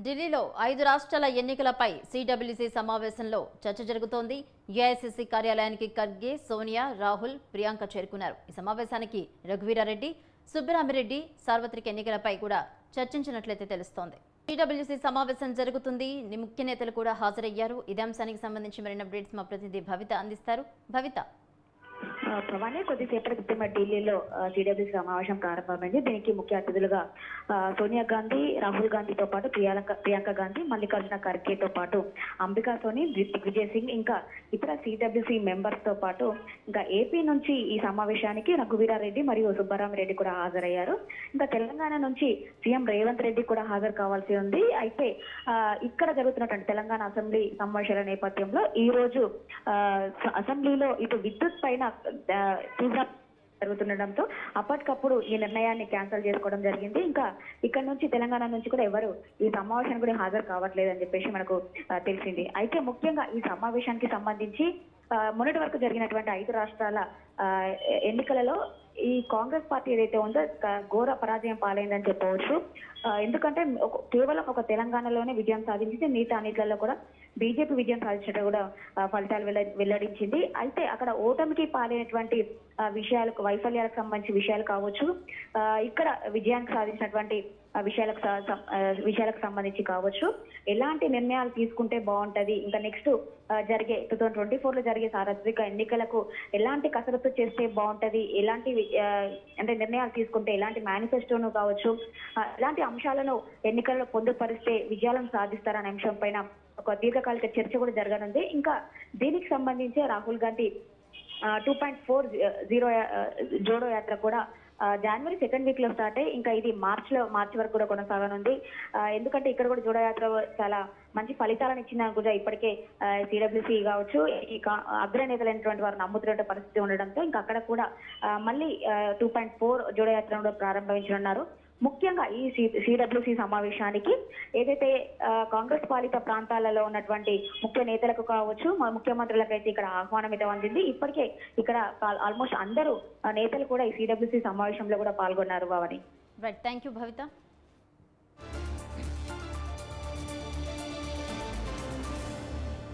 ఢిల్లీలో 5 రాష్ట్రాల ఎన్నికలపై సిడబ్ల్యూసీ సమావేశంలో చర్చ జరుగుతోంది. ఏఐసీసీ కార్యాలయానికి ఖర్గే, సోనియా, రాహుల్, ప్రియాంక చేరుకున్నారు. ఈ సమావేశానికి రఘువీరారెడ్డి, సుబ్బరామిరెడ్డి సార్వత్రిక ఎన్నికలపై కూడా చర్చించినట్లయితే తెలుస్తోంది. సిడబ్ల్యూసీ సమావేశం జరుగుతుంది. ముఖ్య నేతలు కూడా హాజరయ్యారు. ఇదే అంశానికి సంబంధించి మరిన్ని అప్డేట్స్ మా ప్రతినిధి భవిత అందిస్తారు. భవిత. భవానీ, కొద్దిసేపటి క్రితం ఢిల్లీలో సిడబ్ల్యూసీ సమావేశం ప్రారంభమైంది. దీనికి ముఖ్య అతిథులుగా సోనియా గాంధీ, రాహుల్ గాంధీతో పాటు ప్రియాంక గాంధీ, మల్లికార్జున ఖర్గేతో పాటు అంబికా సోని, దిగ్విజయ్ సింగ్, ఇంకా ఇతర సిడబ్ల్యూసీ మెంబర్స్ తో పాటు ఇంకా ఏపీ నుంచి ఈ సమావేశానికి రఘువీరారెడ్డి మరియు సుబ్బరామిరెడ్డి కూడా హాజరయ్యారు. ఇంకా తెలంగాణ నుంచి సీఎం రేవంత్ రెడ్డి కూడా హాజరు కావాల్సి ఉంది. అయితే ఇక్కడ జరుగుతున్నటువంటి తెలంగాణ అసెంబ్లీ సమావేశాల నేపథ్యంలో ఈ రోజు అసెంబ్లీలో ఇటు విద్యుత్ పైన జరుగుతుండటంతో అప్పటికప్పుడు ఈ నిర్ణయాన్ని క్యాన్సిల్ చేసుకోవడం జరిగింది. ఇంకా ఇక్కడ నుంచి తెలంగాణ నుంచి కూడా ఎవరు ఈ సమావేశానికి కూడా హాజరు కావట్లేదు అని చెప్పేసి మనకు తెలిసింది. అయితే ముఖ్యంగా ఈ సమావేశానికి సంబంధించి మొన్నటి వరకు జరిగినటువంటి 5 రాష్ట్రాల ఎన్నికలలో ఈ కాంగ్రెస్ పార్టీ ఏదైతే ఉందో ఘోర పరాజయం పాలైందని చెప్పవచ్చు. ఎందుకంటే కేవలం ఒక తెలంగాణలోనే విజయం సాధించింది. మిగతా అన్నిట్లలో కూడా బీజేపీ విజయం సాధించడం కూడా ఫలితాలు వెల్లడించింది. అయితే అక్కడ ఓటమికి పాలైనటువంటి విషయాలకు, వైఫల్యాలకు సంబంధించిన విషయాలు కావచ్చు, ఇక్కడ విజయానికి సాధించినటువంటి విషయాలకు సంబంధించి కావచ్చు, ఎలాంటి నిర్ణయాలు తీసుకుంటే బాగుంటది, ఇంకా నెక్స్ట్ జరిగే 2024లో జరిగే సార్వత్రిక ఎన్నికలకు ఎలాంటి కసరత్తు చేస్తే బాగుంటది, ఎలాంటి అంటే నిర్ణయాలు తీసుకుంటే ఎలాంటి మేనిఫెస్టోను కావచ్చు, ఎలాంటి అంశాలను ఎన్నికల్లో పొందుపరిస్తే విజయాలను సాధిస్తారనే అంశం పైన ఒక దీర్ఘకాలిక చర్చ కూడా జరగనుంది. ఇంకా దీనికి సంబంధించి రాహుల్ గాంధీ 2.40 జోడో యాత్ర కూడా జనవరి 2nd వీక్ లో స్టార్ట్ అయ్యి ఇంకా ఇది మార్చి వరకు కూడా కొనసాగనుంది. ఎందుకంటే ఇక్కడ కూడా జోడో యాత్ర చాలా మంచి ఫలితాలను ఇచ్చిన కూడా ఇప్పటికే సిడబ్ల్యూసీ కావచ్చు, ఈ అగ్రనేతలైనటువంటి వారు నమ్ముతున్న పరిస్థితి ఉండడంతో ఇంకా అక్కడ కూడా మళ్ళీ 2.4 జోడో యాత్రను కూడా ప్రారంభించనున్నారు. ముఖ్యంగా ఈ సిడబ్ల్యూసీ సమావేశానికి ఏదైతే కాంగ్రెస్ పాలిత ప్రాంతాలలో ఉన్నటువంటి ముఖ్య నేతలకు కావచ్చు, ముఖ్యమంత్రులకైతే ఇక్కడ ఆహ్వానం అయితే అందింది. ఇప్పటికే ఇక్కడ ఆల్మోస్ట్ అందరూ నేతలు కూడా ఈ సిడబ్ల్యూసీ సమావేశంలో కూడా పాల్గొన్నారు. Bhavani. Right, thank you Bhavitha.